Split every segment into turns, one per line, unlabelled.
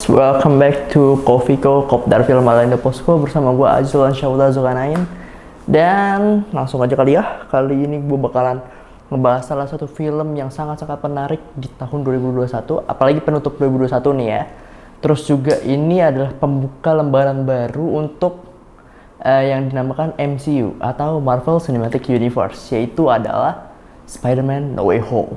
Welcome back to Kofiko Kopdar Film Malaindo Posko bersama gue Azzulan Syauda Zulkarnain. Dan langsung aja kali ya, kali ini gue bakalan ngebahas salah satu film yang sangat-sangat menarik di tahun 2021, apalagi penutup 2021 nih ya. Terus juga ini adalah pembuka lembaran baru untuk yang dinamakan MCU atau Marvel Cinematic Universe, yaitu adalah Spider-Man No Way Home.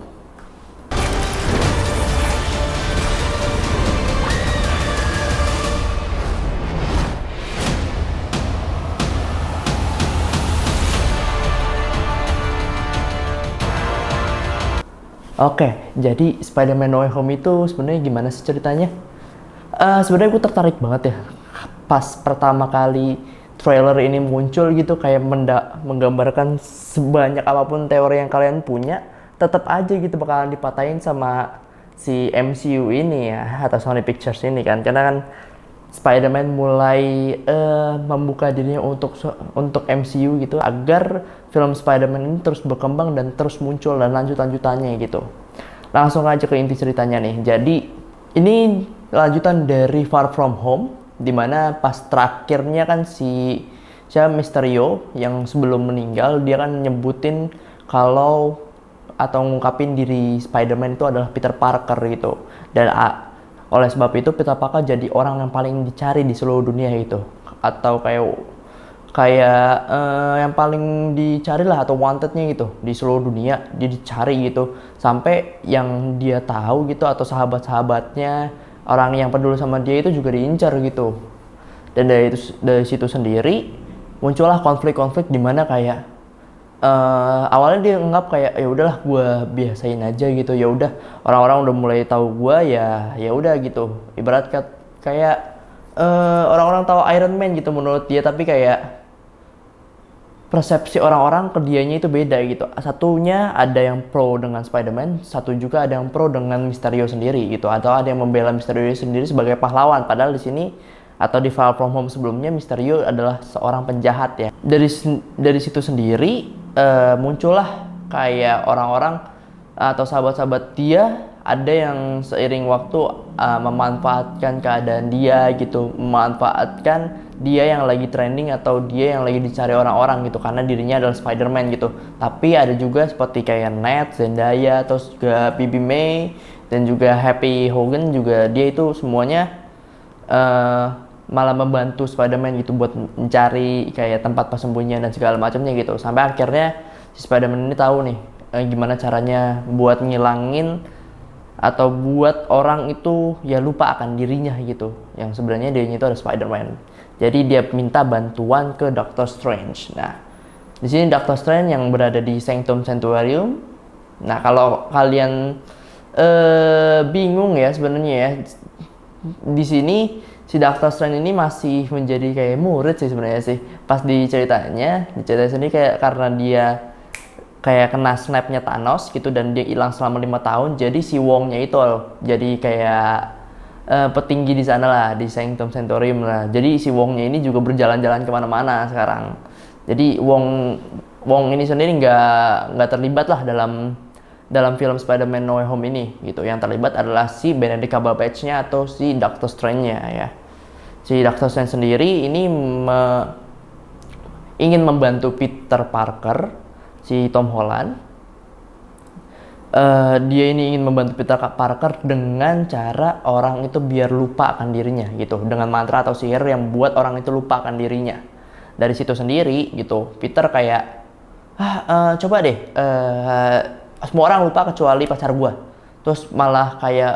Oke, jadi Spider-Man No Way Home itu sebenarnya gimana sih ceritanya? Sebenarnya gue tertarik banget ya pas pertama kali trailer ini muncul gitu, kayak menggambarkan sebanyak apapun teori yang kalian punya, tetap aja gitu bakalan dipatahin sama si MCU ini ya, atau Sony Pictures ini kan, karena kan Spider-Man mulai membuka dirinya untuk MCU gitu, agar film Spider-Man ini terus berkembang dan terus muncul dan lanjutannya gitu. Langsung aja ke inti ceritanya nih. Jadi ini lanjutan dari Far From Home, dimana pas terakhirnya kan si Mysterio yang sebelum meninggal dia kan nyebutin kalau atau ngungkapin diri Spider-Man itu adalah Peter Parker gitu. Dan oleh sebab itu Peter Parker jadi orang yang paling dicari di seluruh dunia gitu, atau kayak yang paling dicari lah, atau wantednya gitu di seluruh dunia, dia dicari gitu, sampai yang dia tahu gitu atau sahabat-sahabatnya, orang yang peduli sama dia itu juga diincar gitu. Dan dari situ sendiri muncullah konflik-konflik di mana kayak awalnya dia nganggap kayak ya udahlah gue biasain aja gitu, ya udah orang-orang udah mulai tahu gue, ya udah gitu, ibarat kayak orang-orang tahu Iron Man gitu menurut dia, tapi kayak persepsi orang-orang ke dianya itu beda gitu. Satunya ada yang pro dengan Spider-Man, satu juga ada yang pro dengan Mysterio sendiri gitu, atau ada yang membela Mysterio sendiri sebagai pahlawan, padahal di sini atau di Far From Home sebelumnya Mysterio adalah seorang penjahat ya. Dari situ sendiri muncullah kayak orang-orang atau sahabat-sahabat dia, ada yang seiring waktu memanfaatkan keadaan dia gitu, memanfaatkan dia yang lagi trending atau dia yang lagi dicari orang-orang gitu, karena dirinya adalah Spider-Man gitu. Tapi ada juga seperti kayak Ned, Zendaya, terus juga Bibi May, dan juga Happy Hogan juga, dia itu semuanya malah membantu Spider-Man gitu buat mencari kayak tempat persembunyian dan segala macamnya gitu, sampai akhirnya si Spider-Man ini tahu nih gimana caranya buat ngilangin atau buat orang itu ya lupa akan dirinya gitu, yang sebenarnya dirinya itu ada Spider-Man. Jadi dia minta bantuan ke Doctor Strange. Nah, di sini Doctor Strange yang berada di Sanctum Sanctorium. Nah, kalau kalian bingung ya sebenarnya ya, di sini si Doctor Strange ini masih menjadi kayak murid sih sebenarnya sih. Pas diceritanya sendiri kayak karena dia kayak kena snapnya Thanos gitu dan dia hilang selama 5 tahun. Jadi si Wong-nya itu jadi kayak petinggi di sana lah, di Sanctum Sanctorium lah. Jadi si Wong-nya ini juga berjalan-jalan kemana-mana sekarang. Jadi Wong ini sendiri nggak terlibat lah dalam film Spider-Man No Way Home ini gitu. Yang terlibat adalah si Benedict Cumberbatch-nya atau si Doctor Strange-nya ya. Si Doctor Strange sendiri ini ingin membantu Peter Parker, si Tom Holland. Dia ini ingin membantu Peter Parker dengan cara orang itu biar lupa akan dirinya gitu, dengan mantra atau sihir yang buat orang itu lupa akan dirinya. Dari situ sendiri gitu, Peter kayak coba deh semua orang lupa kecuali pacar gue. Terus malah kayak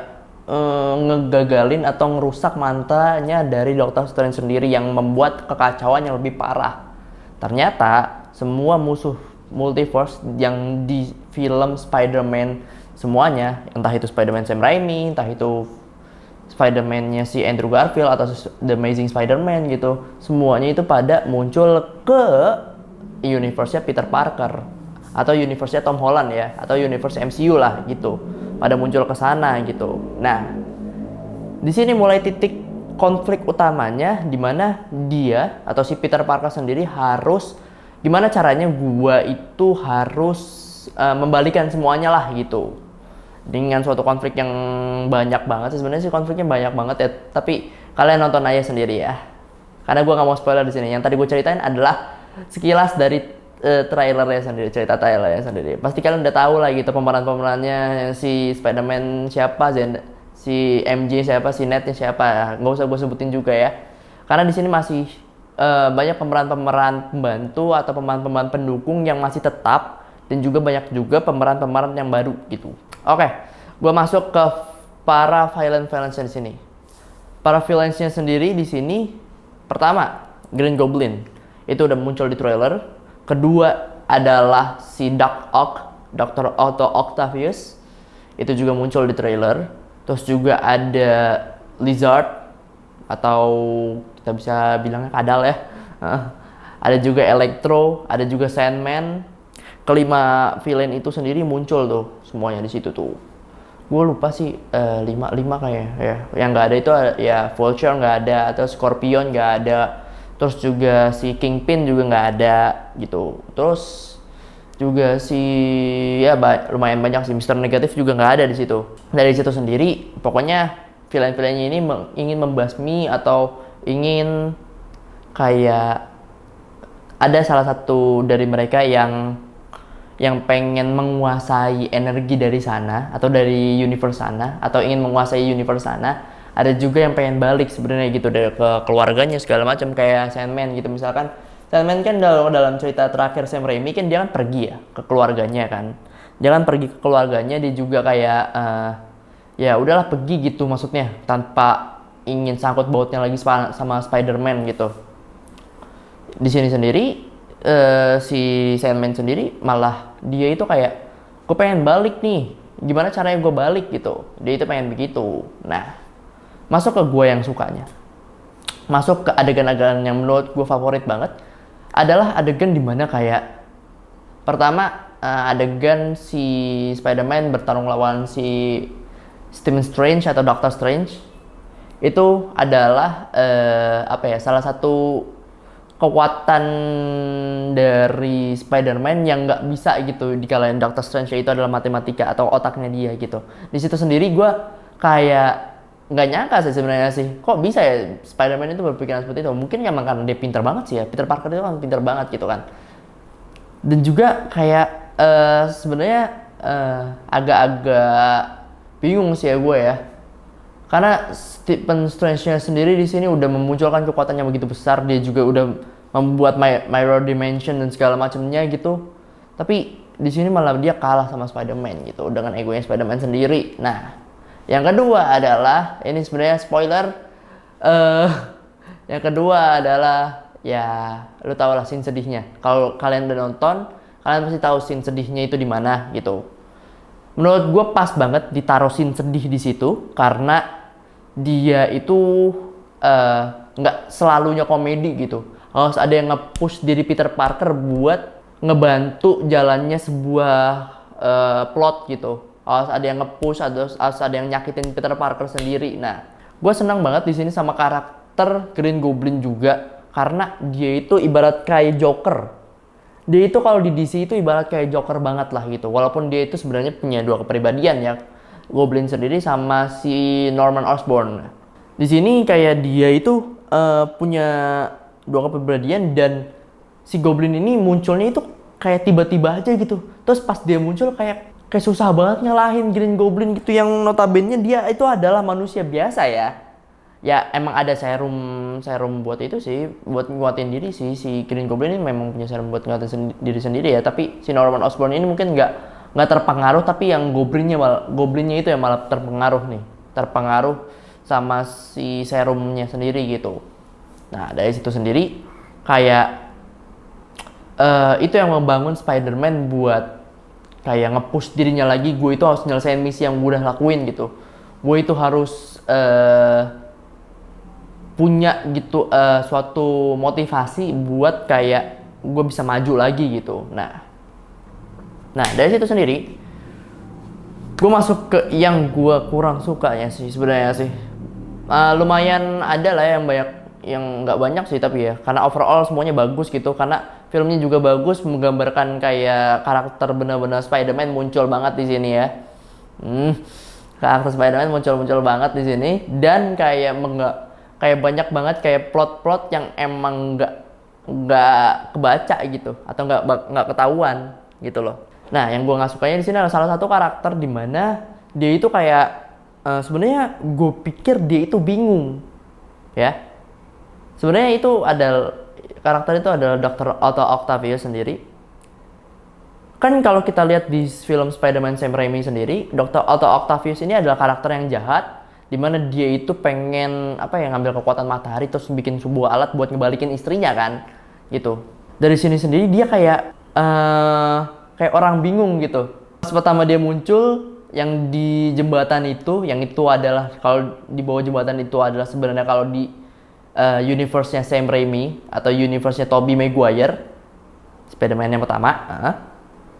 ngegagalin atau ngerusak mantranya dari Doctor Strange sendiri yang membuat kekacauan yang lebih parah. Ternyata semua musuh multiverse yang di film Spider-Man semuanya, entah itu Spider-Man Sam Raimi, entah itu Spider-Man-nya si Andrew Garfield atau The Amazing Spider-Man gitu, semuanya itu pada muncul ke universe-nya Peter Parker atau universe-nya Tom Holland ya, atau universe MCU lah gitu, pada muncul ke sana gitu. Nah, di sini mulai titik konflik utamanya, di mana dia atau si Peter Parker sendiri harus gimana caranya gua itu harus membalikan semuanya lah gitu. dengan suatu konflik yang banyak banget sih. Sebenarnya sih konfliknya banyak banget ya, tapi kalian nonton aja sendiri ya, karena gue nggak mau spoiler di sini. Yang tadi gue ceritain adalah sekilas dari trailernya sendiri, cerita trailernya sendiri. Pasti kalian udah tahu lah gitu pemerannya, si Spider-Man siapa, si MJ siapa, si Nednya siapa ya. Nggak usah gue sebutin juga ya, karena di sini masih banyak pemeran-pemeran pembantu atau pemeran-pemeran pendukung yang masih tetap, dan juga banyak juga pemeran-pemeran yang baru gitu. Oke, gue masuk ke para villain-villainnya di sini. Para villains-nya sendiri di sini, pertama Green Goblin, itu udah muncul di trailer. Kedua adalah si Doc Ock, Dr. Otto Octavius, itu juga muncul di trailer. Terus juga ada Lizard, atau kita bisa bilangnya kadal ya. Ada juga Electro, ada juga Sandman. Kelima villain itu sendiri muncul tuh semuanya di situ tuh. Gue lupa sih lima kayak ya. Yang nggak ada itu ya Vulture nggak ada, atau Scorpion nggak ada. Terus juga si Kingpin juga nggak ada gitu. Terus juga si ya lumayan banyak sih, Mister Negatif juga nggak ada di situ. Dari situ sendiri pokoknya villain-villainnya ini ingin membasmi atau ingin kayak ada salah satu dari mereka yang pengen menguasai energi dari sana atau dari universe sana, atau ingin menguasai universe sana. Ada juga yang pengen balik sebenarnya gitu dari ke keluarganya segala macam, kayak Sandman gitu. Misalkan Sandman kan dalam cerita terakhir Sam Raimi kan dia kan pergi ya ke keluarganya kan. Dia kan pergi ke keluarganya, dia juga kayak ya udahlah pergi gitu, maksudnya tanpa ingin sangkut bautnya lagi sama Spider-Man gitu. Di sini sendiri si Sandman sendiri malah dia itu kayak, gue pengen balik nih, gimana caranya gue balik gitu. Dia itu pengen begitu. Nah, masuk ke gue yang sukanya, masuk ke adegan-adegan yang menurut gue favorit banget adalah adegan dimana kayak pertama adegan si Spider-Man bertarung lawan si Stephen Strange atau Doctor Strange. Itu adalah salah satu kekuatan dari Spider-Man yang nggak bisa gitu dikalahin Doctor Strange, yaitu adalah matematika atau otaknya dia gitu. Di situ sendiri gue kayak nggak nyangka sih sebenarnya sih, kok bisa ya Spider-Man itu berpikiran seperti itu. Mungkin emang karena dia pintar banget sih ya, Peter Parker itu kan pintar banget gitu kan. Dan juga kayak sebenarnya agak-agak bingung sih ya gue ya, karena Stephen Strange-nya sendiri di sini udah memunculkan kekuatannya begitu besar, dia juga udah membuat mirror dimension dan segala macamnya gitu. Tapi di sini malah dia kalah sama Spider-Man gitu dengan egonya Spider-Man sendiri. Nah, yang kedua adalah ini sebenarnya spoiler. Yang kedua adalah ya lu tau lah scene sedihnya. Kalau kalian udah nonton, kalian pasti tahu scene sedihnya itu di mana gitu. Menurut gue pas banget ditaruh scene sedih di situ, karena dia itu nggak selalunya komedi gitu. Harus ada yang nge-push diri Peter Parker buat ngebantu jalannya sebuah plot gitu. Harus ada yang nge-push, harus ada yang nyakitin Peter Parker sendiri. Nah, gue senang banget di sini sama karakter Green Goblin juga, karena dia itu ibarat kayak Joker. Dia itu kalau di DC itu ibarat kayak Joker banget lah gitu. Walaupun dia itu sebenarnya punya dua kepribadian ya, Goblin sendiri sama si Norman Osborn. Di sini kayak dia itu punya dua kepribadian, dan si Goblin ini munculnya itu kayak tiba-tiba aja gitu. Terus pas dia muncul kayak susah banget ngalahin Green Goblin gitu, yang notabene dia itu adalah manusia biasa ya. Ya emang ada serum buat itu sih, buat nguatin diri sih. Si Green Goblin ini memang punya serum buat nguatin diri sendiri ya. Tapi si Norman Osborn ini mungkin nggak terpengaruh, tapi yang Goblinnya itu yang malah terpengaruh sama si serumnya sendiri gitu. Nah, dari situ sendiri kayak itu yang membangun Spider-Man buat kayak nge-push dirinya lagi. Gue itu harus nyelesain misi yang gue udah lakuin gitu. Gue itu harus punya gitu suatu motivasi buat kayak gue bisa maju lagi gitu. Nah dari situ sendiri gue masuk ke yang gue kurang sukanya sih sebenarnya sih. Lumayan ada lah yang banyak, yang nggak banyak sih tapi ya, karena overall semuanya bagus gitu, karena filmnya juga bagus, menggambarkan kayak karakter benar-benar Spider-Man muncul banget di sini ya. Hmm, karakter Spider-Man muncul-muncul banget di sini dan kayak banyak banget kayak plot-plot yang emang nggak kebaca gitu atau nggak ketahuan gitu loh. Nah, yang gue nggak sukanya di sini adalah salah satu karakter di mana dia itu kayak sebenarnya gue pikir dia itu bingung ya. Sebenarnya itu ada karakter itu adalah Dr. Otto Octavius sendiri. Kan kalau kita lihat di film Spider-Man Sam Raimi sendiri, Dr. Otto Octavius ini adalah karakter yang jahat, di mana dia itu pengen apa ya ngambil kekuatan matahari terus bikin sebuah alat buat ngebalikin istrinya kan, gitu. Dari sini sendiri dia kayak orang bingung gitu. Pas pertama dia muncul, yang di jembatan itu, yang itu adalah kalau di bawah jembatan itu adalah sebenarnya kalau di universe-nya Sam Raimi atau universe-nya Tobey Maguire, Spider-Man yang pertama,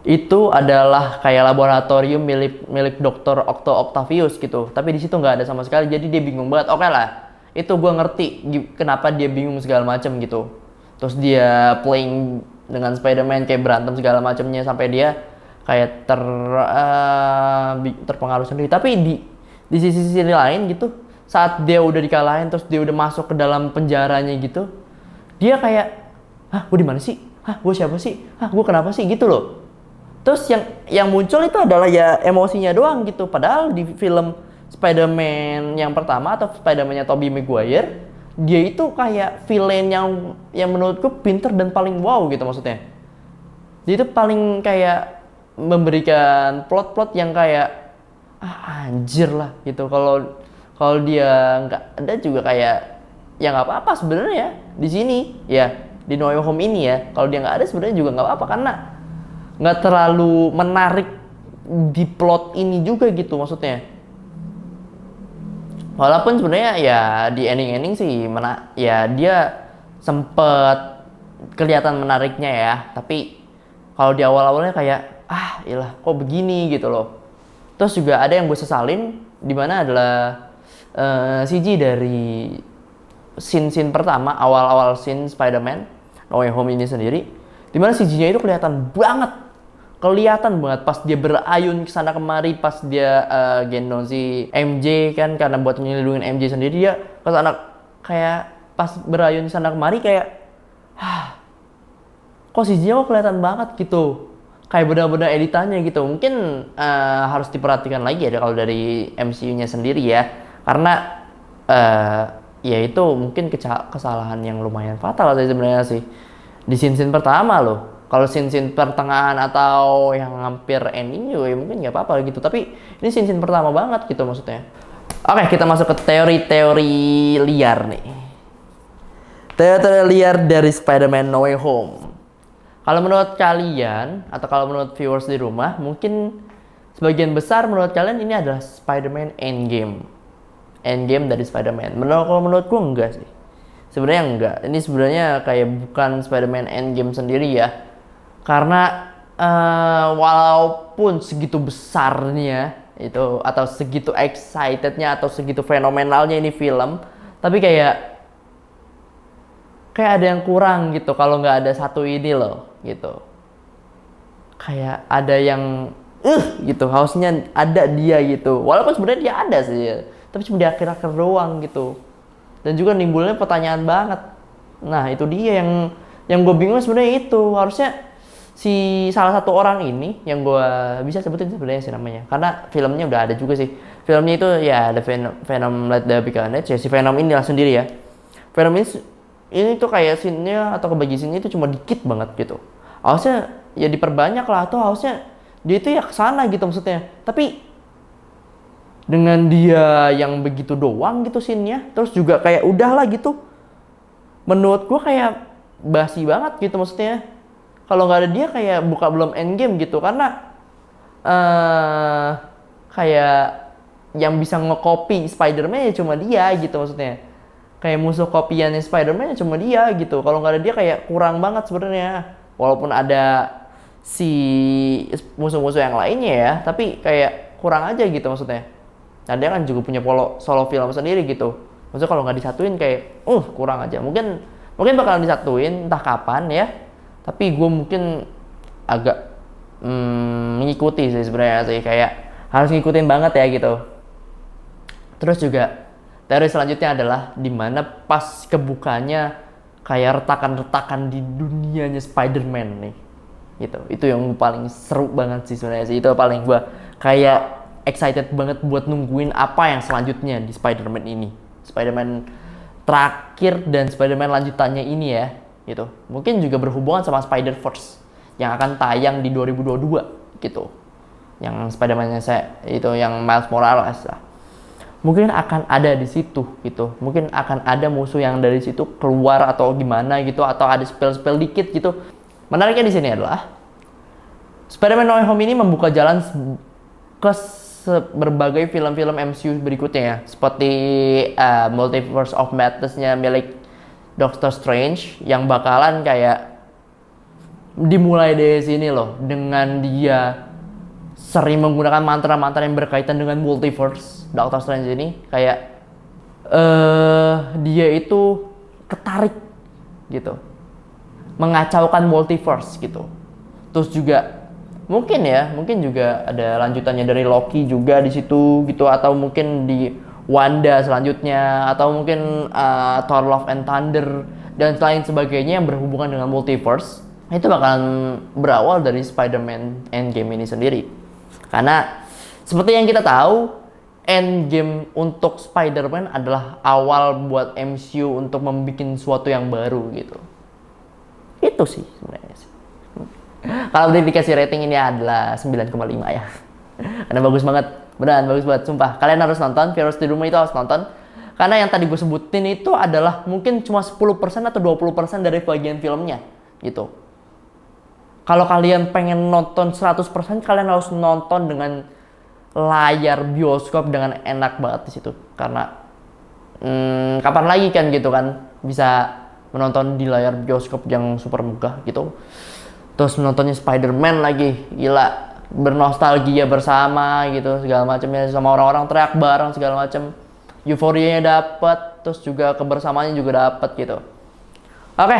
itu adalah kayak laboratorium milik Dr. Octavius gitu. Tapi di situ nggak ada sama sekali, jadi dia bingung banget. Oke lah, itu gue ngerti kenapa dia bingung segala macam gitu. Terus dia playing dengan Spider-Man kayak berantem segala macamnya sampai dia kayak terpengaruh sendiri. Tapi di sisi lain gitu, saat dia udah dikalahin terus dia udah masuk ke dalam penjaranya gitu, dia kayak, hah gue di mana sih? Hah gue siapa sih? Hah gue kenapa sih gitu loh. Terus yang muncul itu adalah ya emosinya doang gitu. Padahal di film Spider-Man yang pertama atau Spider-Man-nya Tobey Maguire, dia itu kayak villain yang menurutku pinter dan paling wow gitu maksudnya. Dia itu paling kayak memberikan plot-plot yang kayak anjir lah gitu. Kalau dia nggak ada juga kayak ya nggak apa-apa sebenarnya di sini ya di No Way Home ini ya. Kalau dia nggak ada sebenarnya juga nggak apa-apa karena nggak terlalu menarik di plot ini juga gitu maksudnya. Walaupun sebenarnya ya di ending sih ya dia sempet kelihatan menariknya ya, tapi kalau di awal-awalnya kayak iyalah kok begini gitu loh. Terus juga ada yang gue sesalin di mana adalah CG dari scene pertama, awal-awal scene Spider-Man No Way Home ini sendiri, di mana CG-nya itu kelihatan banget pas dia berayun ke sana kemari, pas dia gendong si MJ kan karena buat nyelidungin MJ sendiri, dia ke sana kayak pas berayun ke sana kemari kayak kok CG-nya kok kelihatan banget gitu, kayak benar-benar editannya gitu. Mungkin harus diperhatikan lagi ya kalau dari MCU-nya sendiri ya, karena ya itu mungkin kesalahan yang lumayan fatal sih sebenarnya sih di scene pertama loh. Kalau scene pertengahan atau yang hampir ending juga ya mungkin nggak apa-apa gitu, tapi ini scene pertama banget gitu maksudnya. Oke, kita masuk ke teori-teori liar nih. Teori-teori liar dari Spider-Man No Way Home. Kalau menurut kalian atau kalau menurut viewers di rumah, mungkin sebagian besar menurut kalian ini adalah Spider-Man Endgame dari Spider-Man. Kalau menurutku enggak sih. Sebenarnya enggak. Ini sebenarnya kayak bukan Spider-Man Endgame sendiri ya. Karena walaupun segitu besarnya itu atau segitu excitednya atau segitu fenomenalnya ini film, tapi kayak ada yang kurang gitu kalau nggak ada satu ini loh gitu. Kayak ada yang gitu, harusnya ada dia gitu. Walaupun sebenarnya dia ada sih, tapi cuma di akhir-akhir doang gitu. Dan juga nimbulnya pertanyaan banget. Nah itu dia yang gue bingung sebenarnya itu. Harusnya si salah satu orang ini yang gue bisa sebutin sebenarnya sih namanya, karena filmnya udah ada juga sih. Filmnya itu ya ada Venom Let There Be Carnage ya, si Venom inilah sendiri ya. Venom ini tuh kayak scene-nya atau kebagi scene-nya itu cuma dikit banget gitu. Harusnya ya diperbanyak lah, atau harusnya dia itu ya kesana gitu maksudnya. Tapi dengan dia yang begitu doang gitu scene-nya, terus juga kayak udahlah gitu. Menurut gue kayak basi banget gitu maksudnya. Kalau nggak ada dia kayak belum endgame gitu, karena kayak yang bisa nge-copy Spider-Man ya cuma dia gitu maksudnya. Kayak musuh kopiannya Spider-Man ya cuma dia gitu. Kalau nggak ada dia kayak kurang banget sebenarnya. Walaupun ada si musuh-musuh yang lainnya ya, tapi kayak kurang aja gitu maksudnya. Nah dia kan juga punya solo film sendiri gitu. Maksudnya kalau nggak disatuin kayak kurang aja. Mungkin bakalan disatuin entah kapan ya. Tapi gue mungkin agak mengikuti sih sebenarnya sih, kayak harus ngikutin banget ya gitu. Terus juga teori selanjutnya adalah dimana pas kebukanya kayak retakan-retakan di dunianya Spider-Man nih gitu. Itu yang paling seru banget sih sebenarnya sih. Itu paling gua kayak excited banget buat nungguin apa yang selanjutnya di Spider-Man ini. Spider-Man terakhir dan Spider-Man lanjutannya ini ya gitu. Mungkin juga berhubungan sama Spider-Verse yang akan tayang di 2022 gitu. Yang Spider-Man-nya saya itu yang Miles Morales lah. Mungkin akan ada di situ gitu. Mungkin akan ada musuh yang dari situ keluar atau gimana gitu, atau ada spell-spell dikit gitu. Menariknya di sini adalah Spider-Man No Way Home ini membuka jalan ke berbagai film-film MCU berikutnya ya, seperti Multiverse of Madness-nya milik Doctor Strange yang bakalan kayak dimulai dari sini loh, dengan dia sering menggunakan mantra-mantra yang berkaitan dengan multiverse. Doctor Strange ini kayak dia itu ketarik gitu, mengacaukan multiverse gitu. Terus juga mungkin juga ada lanjutannya dari Loki juga di situ gitu, atau mungkin di Wanda selanjutnya, atau mungkin Thor Love and Thunder dan lain sebagainya yang berhubungan dengan multiverse. Itu bakalan berawal dari Spider-Man Endgame ini sendiri. Karena seperti yang kita tahu, Endgame untuk Spider-Man adalah awal buat MCU untuk membuat sesuatu yang baru gitu. Itu sih sebenarnya sih. Kalau dikasih rating ini adalah 9,5 ya. Karena bagus banget, beneran bagus banget, sumpah. Kalian harus nonton, viewers di rumah itu harus nonton. Karena yang tadi gue sebutin itu adalah mungkin cuma 10% atau 20% dari bagian filmnya gitu. Kalau kalian pengen nonton 100%, kalian harus nonton dengan layar bioskop dengan enak banget di situ. Karena kapan lagi kan gitu kan bisa menonton di layar bioskop yang super megah gitu. Terus menontonnya Spider-Man lagi, gila, bernostalgia bersama gitu segala macamnya, sama orang-orang teriak bareng segala macam, euforianya dapat, terus juga kebersamaannya juga dapat gitu. Oke,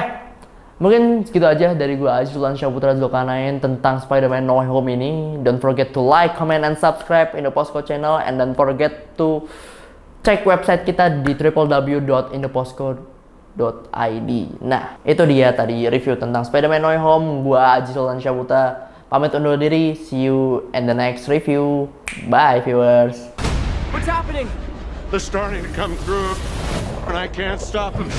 mungkin segitu aja dari gua Aziz Sultan Syahputra Zulkarnain tentang Spider-Man No Way Home ini. Don't forget to like, comment, and subscribe Indoposco channel, and don't forget to cek website kita di www.indoposco.id. Nah, itu dia tadi review tentang Spider-Man No Way Home. Gua Aziz Sultan Syahputra pamit undur diri. See you in the next review. Bye viewers.
What's happening? They're starting to come through and I can't stop them.